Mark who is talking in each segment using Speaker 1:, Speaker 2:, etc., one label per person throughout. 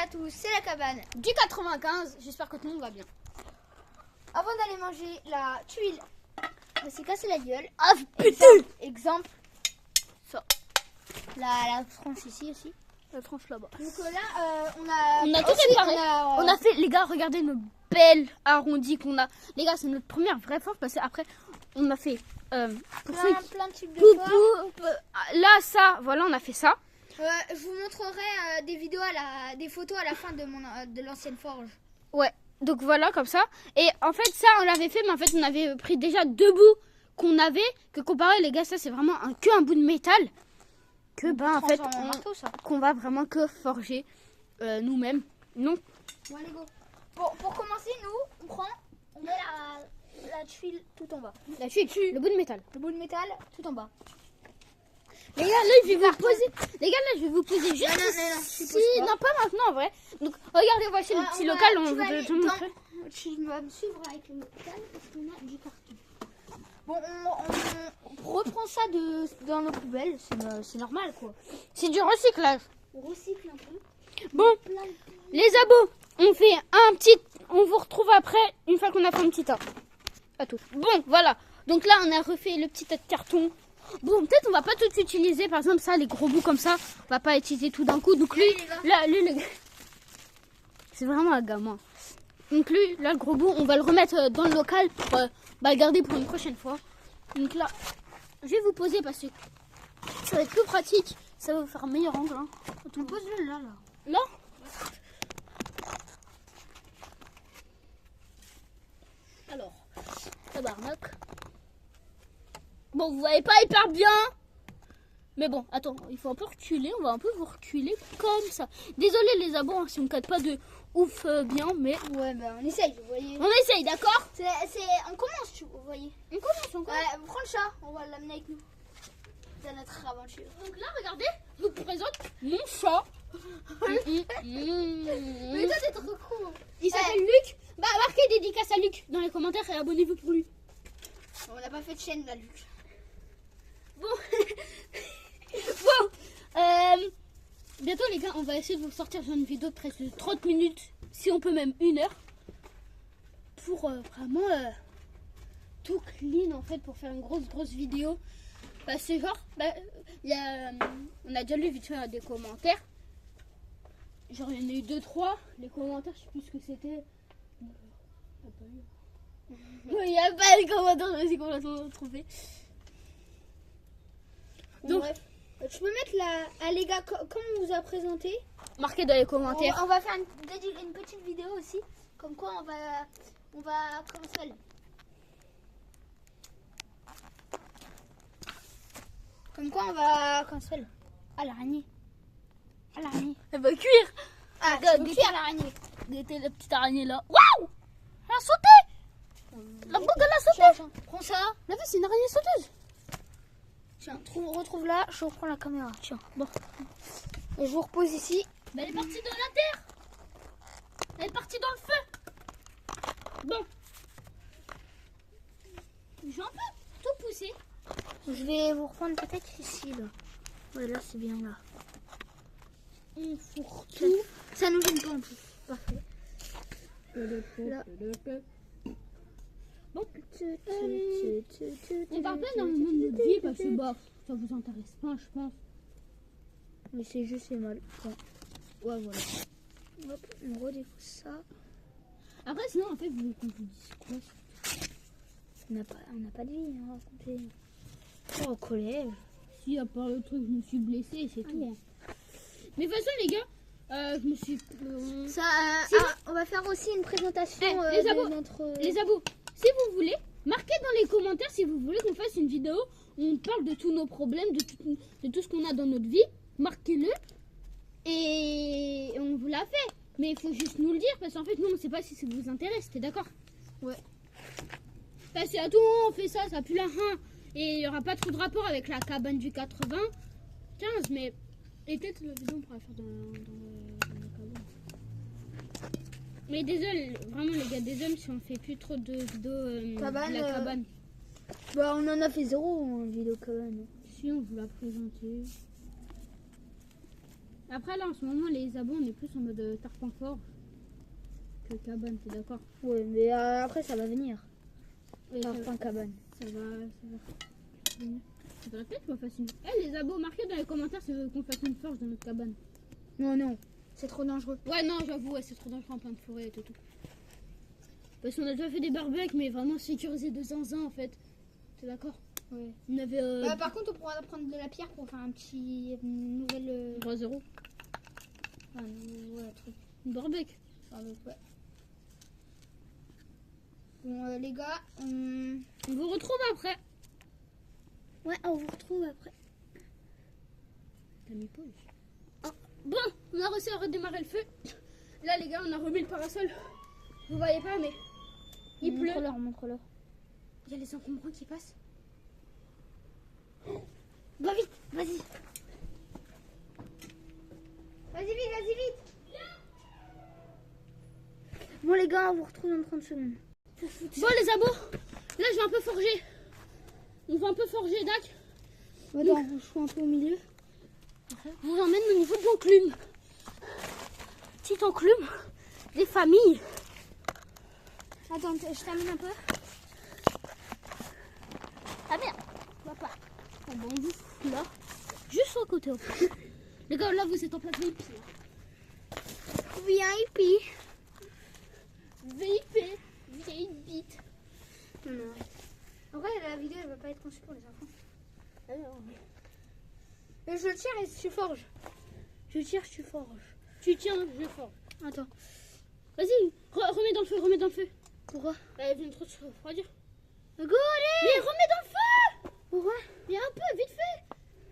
Speaker 1: à tous, c'est la cabane
Speaker 2: du 95. J'espère que tout le monde va bien.
Speaker 1: Avant d'aller manger la tuile, on s'est cassé la gueule.
Speaker 2: Ah putain.
Speaker 1: Exemple.
Speaker 2: Ça.
Speaker 1: La tranche ici aussi.
Speaker 2: La tranche là-bas.
Speaker 1: Donc là, on a
Speaker 2: tout
Speaker 1: aussi,
Speaker 2: réparé. On a fait, les gars, regardez nos belles arrondis qu'on a. Les gars, c'est notre première vraie forge parce qu'après, on a fait pour ceux qui...
Speaker 1: plein de types de forges.
Speaker 2: Là, ça, voilà, on a fait ça.
Speaker 1: Je vous montrerai des vidéos, des photos à la fin de l'ancienne forge.
Speaker 2: Ouais, donc voilà, comme ça. Et en fait, ça, on l'avait fait, mais en fait, on avait pris déjà 2 bouts qu'on avait, que comparé, les gars, ça, c'est vraiment qu'un bout de métal. Que, ben, en fait, qu'on va vraiment que forger nous-mêmes. Non.
Speaker 1: Bon, allez, go. Pour commencer, nous, on met la tuile tout en bas.
Speaker 2: La tuile, le bout de métal.
Speaker 1: Le bout de métal tout en bas.
Speaker 2: Les gars, là, je vais vous poser. Les gars, là, je vais vous poser juste. Non, pas maintenant, en vrai. Donc, regardez, voici le petit local.
Speaker 1: Tu vas me suivre avec le local parce qu'on a du carton. Bon, on reprend ça dans nos poubelles. C'est normal, quoi.
Speaker 2: C'est du recyclage.
Speaker 1: On recycle un peu.
Speaker 2: Bon, les abos, on fait un petit. On vous retrouve après, une fois qu'on a fait un petit tas. À tous. Bon, voilà. Donc là, on a refait le petit tas de carton. Bon, peut-être on va pas tout utiliser, par exemple ça, les gros bouts comme ça, on va pas utiliser tout d'un coup. Donc lui, là, c'est vraiment un gamin. Donc lui, là, le gros bout, on va le remettre dans le local pour le garder pour une prochaine fois. Donc là, je vais vous poser parce que ça va être plus pratique, ça va vous faire un meilleur angle. Hein.
Speaker 1: On pose le là.
Speaker 2: Là. Alors, tabarnak. Bon, vous voyez pas hyper bien. Mais bon, attends, il faut un peu reculer. On va un peu vous reculer comme ça. Désolé les abos hein, si on ne cadre pas de ouf bien, mais...
Speaker 1: Ouais, bah on essaye, vous voyez.
Speaker 2: On essaye, d'accord.
Speaker 1: On commence, vous voyez.
Speaker 2: On commence.
Speaker 1: Ouais, prends le chat, on va l'amener avec nous. C'est notre aventure.
Speaker 2: Donc là, regardez, je vous présente mon chat.
Speaker 1: Mais toi, t'es trop cool.
Speaker 2: Il s'appelle Luc. Bah, marquez dédicace à Luc dans les commentaires et abonnez-vous pour lui.
Speaker 1: On n'a pas fait de chaîne là, Luc.
Speaker 2: Bon, bientôt les gars, on va essayer de vous sortir sur une vidéo de presque 30 minutes, si on peut même 1 heure, pour vraiment tout clean en fait, pour faire une grosse vidéo. Parce que genre, on a déjà lu vite fait des commentaires, genre il y en a eu 2-3, les commentaires, je sais plus ce que c'était. Il n'y a pas de commentaires, je me suis complètement trompée.
Speaker 1: Donc, bref, tu peux mettre les gars, comme on vous a présenté.
Speaker 2: Marquez dans les commentaires.
Speaker 1: On va faire une petite vidéo aussi. Comme quoi on va comment ça s'appelle? Comme quoi on va, comment ça s'appelle? Ah, l'araignée. Ah, l'araignée.
Speaker 2: Elle va cuire.
Speaker 1: Ah, elle va cuire l'araignée.
Speaker 2: C'était la petite araignée là. Waouh! Elle a sauté! La boucle elle a sauté!
Speaker 1: Prends ça.
Speaker 2: La vie c'est une araignée sauteuse.
Speaker 1: Tiens, retrouve là, je reprends la caméra. Tiens, bon. Et je vous repose ici.
Speaker 2: Mais elle est partie dans la terre. Elle est partie dans le feu. Bon. J'ai un peu tout poussé.
Speaker 1: Je vais vous reprendre peut-être ici là. Ouais, là c'est bien là.
Speaker 2: On fourre tout.
Speaker 1: Ça nous gêne pas en plus. Parfait. Là.
Speaker 2: Bon. On parle pas énormément de notre vie parce que ça vous intéresse pas, je pense.
Speaker 1: Mais c'est juste c'est mal.
Speaker 2: Ouais, voilà.
Speaker 1: Hop, on redécoupe ça.
Speaker 2: Après, sinon, en fait, vous voulez qu'on vous dise quoi?
Speaker 1: On n'a pas de vie à raconter. Au collège.
Speaker 2: Si, à part le truc, je me suis blessée, c'est tout. Hein. Mais de toute façon, les gars, je me suis...
Speaker 1: on va faire aussi une présentation
Speaker 2: les abos,
Speaker 1: de notre...
Speaker 2: Les abos, si vous voulez, marquez dans les commentaires si vous voulez qu'on fasse une vidéo où on parle de tous nos problèmes, de tout ce qu'on a dans notre vie. Marquez-le et on vous l'a fait. Mais il faut juste nous le dire parce qu'en fait, nous, on ne sait pas si ça vous intéresse. T'es d'accord?
Speaker 1: Ouais.
Speaker 2: Parce qu'à tout moment, on fait ça, ça pue la rein. Et il n'y aura pas trop de rapport avec la cabane du 95. Mais et peut-être la vidéo, on pourra faire dans la cabane. Mais désolé, vraiment les gars, désolé si on fait plus trop de vidéos de la cabane.
Speaker 1: Bah, on en a fait 0 en vidéo cabane.
Speaker 2: Si, on vous l'a présenté. Après, là, en ce moment, les abos, on est plus en mode tarpin fort que cabane, t'es d'accord?
Speaker 1: Ouais, mais après, ça va venir.
Speaker 2: Et
Speaker 1: Tarpin cabane.
Speaker 2: ça va venir. Faudrait peut-être qu'on fasse une... Eh, les abos, marquez dans les commentaires si vous voulez qu'on fasse une forge dans notre cabane.
Speaker 1: Non, non, c'est trop dangereux.
Speaker 2: Ouais, non, j'avoue, ouais, c'est trop dangereux en pleine forêt et tout. Parce qu'on a déjà fait des barbecues, mais vraiment sécurisé de zinzin, en fait. T'es d'accord?
Speaker 1: Ouais.
Speaker 2: On avait...
Speaker 1: Par contre, on pourra prendre de la pierre pour faire un petit nouvelle...
Speaker 2: 3-0.
Speaker 1: ouais, truc.
Speaker 2: Une barbecue.
Speaker 1: Ouais. Bon, les gars,
Speaker 2: On vous retrouve après.
Speaker 1: ouais, on vous retrouve après.
Speaker 2: T'as mis pause. Bon, on a réussi à redémarrer le feu. Là, les gars, on a remis le parasol. Vous voyez pas, mais il pleut.
Speaker 1: Montre-leur.
Speaker 2: Il y a les encombrants qui passent.
Speaker 1: Va vite, vas-y. Vas-y vite. Bon, les gars, on vous retrouve dans 30 secondes.
Speaker 2: Bon, les abos, là, je vais un peu forger. On va un peu forger, Dac.
Speaker 1: Attends, je suis un peu au milieu.
Speaker 2: On vous emmène au niveau de l'enclume. Petite enclume des familles.
Speaker 1: Attends, je termine un peu.
Speaker 2: Ah merde, va pas. Ah bon, on vous fout là, juste à côté. Les gars, là, vous êtes en place VIP.
Speaker 1: VIP.
Speaker 2: VIP, VIP.
Speaker 1: Non. En vrai, la vidéo, elle va pas être conçue pour les enfants. Mais je tire et tu forges. Je tire, tu forges.
Speaker 2: Tu tiens, je forge.
Speaker 1: Attends.
Speaker 2: Vas-y, remets dans le feu.
Speaker 1: Pourquoi?
Speaker 2: Elle vient trop se refroidir.
Speaker 1: Go, allez!
Speaker 2: Mais remets dans le feu!
Speaker 1: Pourquoi?
Speaker 2: Mais un peu, vite fait.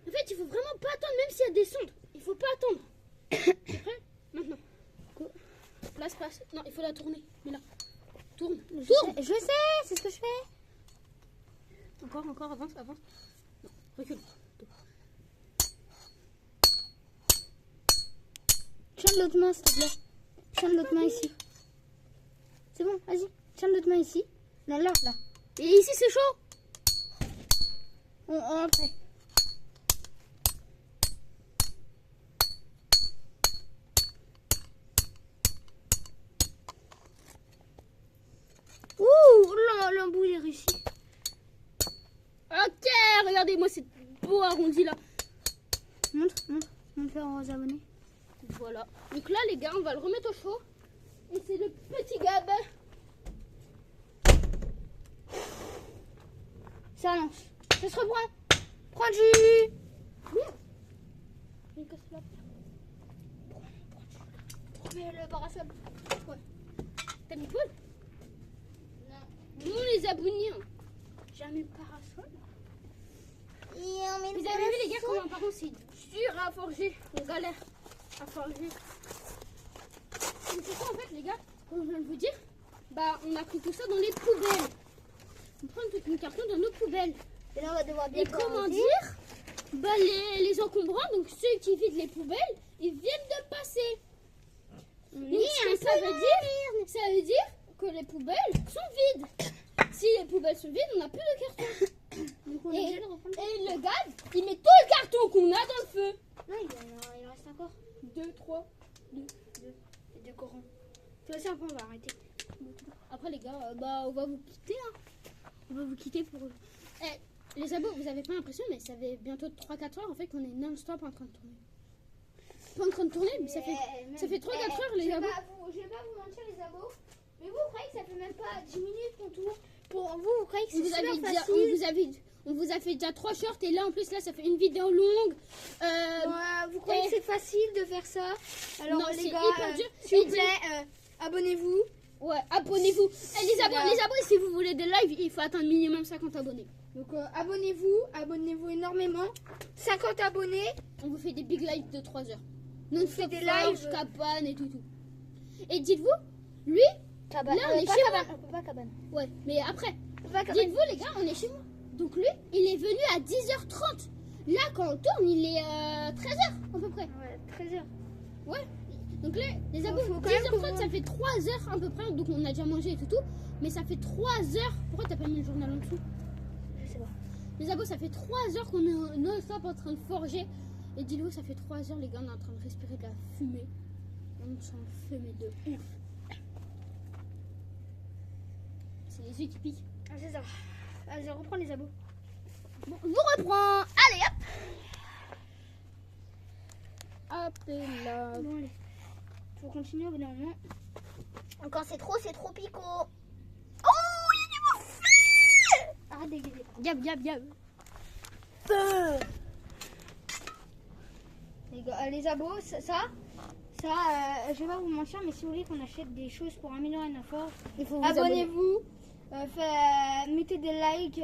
Speaker 2: En fait, il faut vraiment pas attendre, même s'il y a des sondes. Il faut pas attendre. T'es prêt? Maintenant. Go. Place. Non, il faut la tourner. Mais là. Tourne.
Speaker 1: Je sais, c'est ce que je fais.
Speaker 2: Encore, avance. Non, recule.
Speaker 1: Tiens de l'autre main, s'il te plaît. Tiens de l'autre main ici. C'est bon, vas-y. Tiens de l'autre main ici. Non, là.
Speaker 2: Et ici, c'est chaud.
Speaker 1: On fait. Ouh, l'embout, il est réussi.
Speaker 2: Ok, regardez-moi, c'est beau arrondi là.
Speaker 1: Montre-le aux abonnés.
Speaker 2: Voilà. Donc là, les gars, on va le remettre au chaud. Et c'est le petit Gab.
Speaker 1: Ça lance. Ça se reprend. Prends du.
Speaker 2: Merde. Il casse la
Speaker 1: Prends le parasol.
Speaker 2: Ouais. T'as mis Paul? Non. Nous, les abonnés, j'ai mis le parasol. Vous avez vu, les gars, comment par contre c'est dur à forger. On galère à forger. Donc, c'est quoi en fait, les gars, comme je viens de vous dire, bah on a pris tout ça dans les poubelles. On prend tout une carton dans nos poubelles.
Speaker 1: Et là, on va devoir
Speaker 2: Et comment dire, bah les encombrants, donc ceux qui vident les poubelles, ils viennent de passer. Donc, ce que ça veut dire que les poubelles sont vides. Si les poubelles sont vides, on n'a plus de carton.
Speaker 1: Donc, on
Speaker 2: Et,
Speaker 1: est obligé de reprendre.
Speaker 2: et le gars, il met tout le carton qu'on a dans le feu.
Speaker 1: Non, il en reste encore.
Speaker 2: 2, 3, 2.
Speaker 1: Et deux corons. Tu vois, ça, après, on va arrêter.
Speaker 2: Après, les gars, bah on va vous quitter. Hein. On va vous quitter pour. Eh, les abos, vous avez pas l'impression, mais ça fait bientôt 3-4 heures en fait qu'on est non-stop en train de tourner. Pas en train de tourner, mais ça fait 3-4 heures, les abos.
Speaker 1: Je vais pas vous mentir, les abos. Mais vous croyez que ça fait même pas 10 minutes qu'on tourne? Pour vous, vous croyez que c'est super facile?
Speaker 2: On vous a fait déjà 3 shorts et là en plus là ça fait une vidéo longue.
Speaker 1: Vous croyez que c'est facile de faire ça? Alors
Speaker 2: non,
Speaker 1: les
Speaker 2: c'est
Speaker 1: gars,
Speaker 2: hyper dur.
Speaker 1: s'il vous plaît, abonnez-vous.
Speaker 2: Ouais, abonnez-vous. Les abos, si vous voulez des lives, il faut atteindre minimum 50 abonnés.
Speaker 1: Donc abonnez-vous énormément. 50 abonnés.
Speaker 2: On vous fait des big lives de 3 heures. Non, on fait
Speaker 1: des
Speaker 2: des
Speaker 1: lives.
Speaker 2: lives, cabane et tout. Et dites-vous, lui,
Speaker 1: Cabane.
Speaker 2: là on est
Speaker 1: pas
Speaker 2: chez
Speaker 1: cabane.
Speaker 2: moi.
Speaker 1: On peut pas cabane.
Speaker 2: Ouais, mais après,
Speaker 1: On peut pas cabane.
Speaker 2: dites-vous les gars, on est chez moi. Donc lui, il est venu à 10h30. Là, quand on tourne, il est 13h à peu près.
Speaker 1: Ouais, 13h.
Speaker 2: Ouais. Donc là, les abos,
Speaker 1: faut quand même
Speaker 2: 10h30, ça fait 3 heures à peu près. Donc on a déjà mangé et tout. Mais ça fait 3 heures. Pourquoi t'as pas mis le journal en dessous?
Speaker 1: Je sais pas.
Speaker 2: Les abos, ça fait 3 heures qu'on est non-stop en train de forger. Et dis-le, ça fait 3 heures, les gars, on est en train de respirer de la fumée. On sent le fumée de ouf. C'est les yeux qui piquent.
Speaker 1: Ah, c'est ça. Vas-y, reprends les abos.
Speaker 2: Bon, je vous reprends. Allez, hop. Hop et là.
Speaker 1: Bon, allez. Faut continuer au bout d'un moment. Quand c'est trop pico. Oh, il y a du beau feu. Arrête d'égayer.
Speaker 2: Gab, gab, gab.
Speaker 1: Feu. Les gars, les abos, je vais pas vous mentir, mais si vous voulez qu'on achète des choses pour améliorer nos forces,
Speaker 2: Il faut vous
Speaker 1: abonnez-vous, mettez des likes,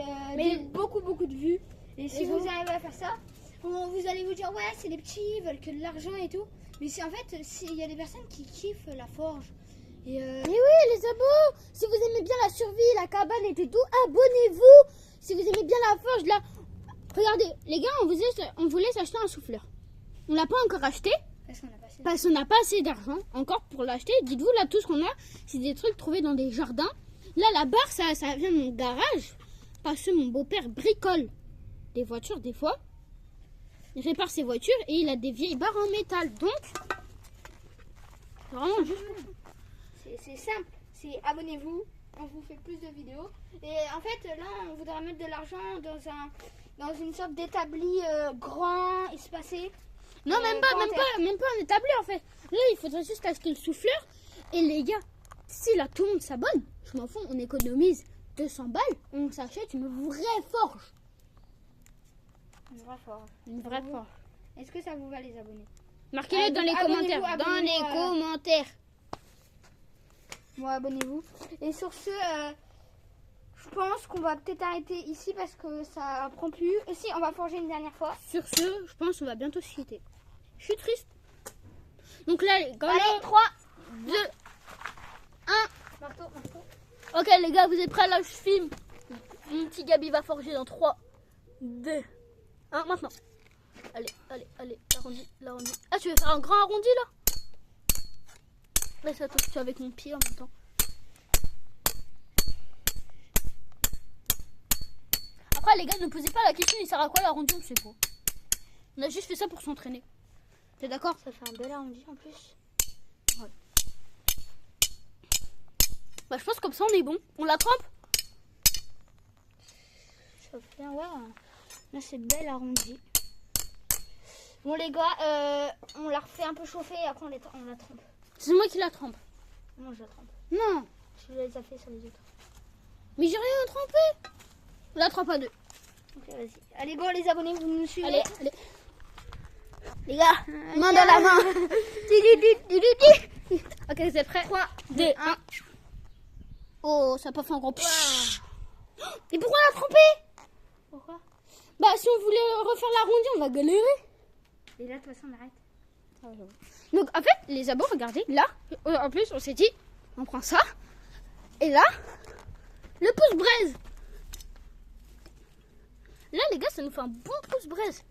Speaker 1: beaucoup de vues. Et si vous arrivez à faire ça, vous allez vous dire ouais, c'est les petits, ils veulent que de l'argent et tout. Mais c'est en fait, il y a des personnes qui kiffent la forge. Et
Speaker 2: Mais oui, les abos, si vous aimez bien la survie, la cabane et tout, abonnez-vous. Si vous aimez bien la forge, là, regardez, les gars, on vous laisse acheter un souffleur. On l'a pas encore acheté parce qu'on n'a pas assez d'argent encore pour l'acheter. Dites-vous, là, tout ce qu'on a, c'est des trucs trouvés dans des jardins. Là, la barre, ça vient de mon garage parce que mon beau-père bricole des voitures des fois. Il répare ses voitures et il a des vieilles barres en métal. Donc, vraiment,
Speaker 1: c'est simple, c'est abonnez-vous, on vous fait plus de vidéos. Et en fait, là, on voudrait mettre de l'argent dans une sorte d'établi grand, espacé.
Speaker 2: non, même pas un établi en fait. Là, il faudrait juste acheter le souffleur. Et les gars, si là tout le monde s'abonne, je m'en fous, on économise 200 balles, on s'achète une vraie forge.
Speaker 1: Une vraie forge.
Speaker 2: Une vraie forge.
Speaker 1: Est-ce que ça vous va les abonnés?
Speaker 2: Marquez-le dans les commentaires. Dans les commentaires.
Speaker 1: Bon, abonnez-vous. Et sur ce, je pense qu'on va peut-être arrêter ici parce que ça prend plus. Si, on va forger une dernière fois.
Speaker 2: Sur ce, je pense qu'on va bientôt se quitter. Je suis triste. Donc là, quand
Speaker 1: allez, 3,
Speaker 2: 2, 1.
Speaker 1: Marteau.
Speaker 2: Ok les gars, vous êtes prêts? Là, je filme. Mon petit Gabi va forger dans 3, 2, 1. Maintenant. Allez, l'arrondi. Ah, tu veux faire un grand arrondi là? Laisse, attends, je suis avec mon pied en même temps. Après, les gars, ne posez pas la question, il sert à quoi l'arrondi, on sait pas. On a juste fait ça pour s'entraîner. T'es d'accord?
Speaker 1: Ça fait un bel arrondi en plus.
Speaker 2: Ouais. Bah, je pense comme ça, on est bon. On la trempe?
Speaker 1: Ça fait, ouais. Là, c'est bel arrondi. Bon, les gars, on la refait un peu chauffer et après, on la trempe.
Speaker 2: C'est moi qui la trempe.
Speaker 1: Moi, je la trempe.
Speaker 2: Non.
Speaker 1: Je les ai fait sur les autres.
Speaker 2: Mais j'ai rien trempé. La trempe à 2.
Speaker 1: Ok, vas-y. Allez, bon, les abonnés, vous nous suivez.
Speaker 2: Allez. Les gars, main dans la main. Ok, vous êtes prêts?
Speaker 1: 3,
Speaker 2: 2, 1. Oh, ça n'a pas fait un grand pfff. Et pourquoi la tremper?
Speaker 1: Pourquoi?
Speaker 2: Bah, si on voulait refaire l'arrondi, on va galérer.
Speaker 1: Et là, de toute façon, on arrête.
Speaker 2: Donc, en fait, les abos, regardez, là, en plus, on s'est dit, on prend ça. Et là, le pouce-braise. Là, les gars, ça nous fait un bon pouce-braise.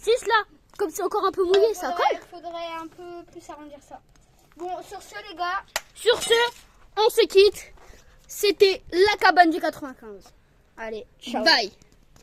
Speaker 2: Juste là, comme c'est encore un peu mouillé, ça colle.
Speaker 1: Il faudrait un peu plus arrondir ça. Bon, sur ce, les gars.
Speaker 2: Sur ce, on se quitte. C'était la cabane du 95.
Speaker 1: Allez, ciao.
Speaker 2: Bye.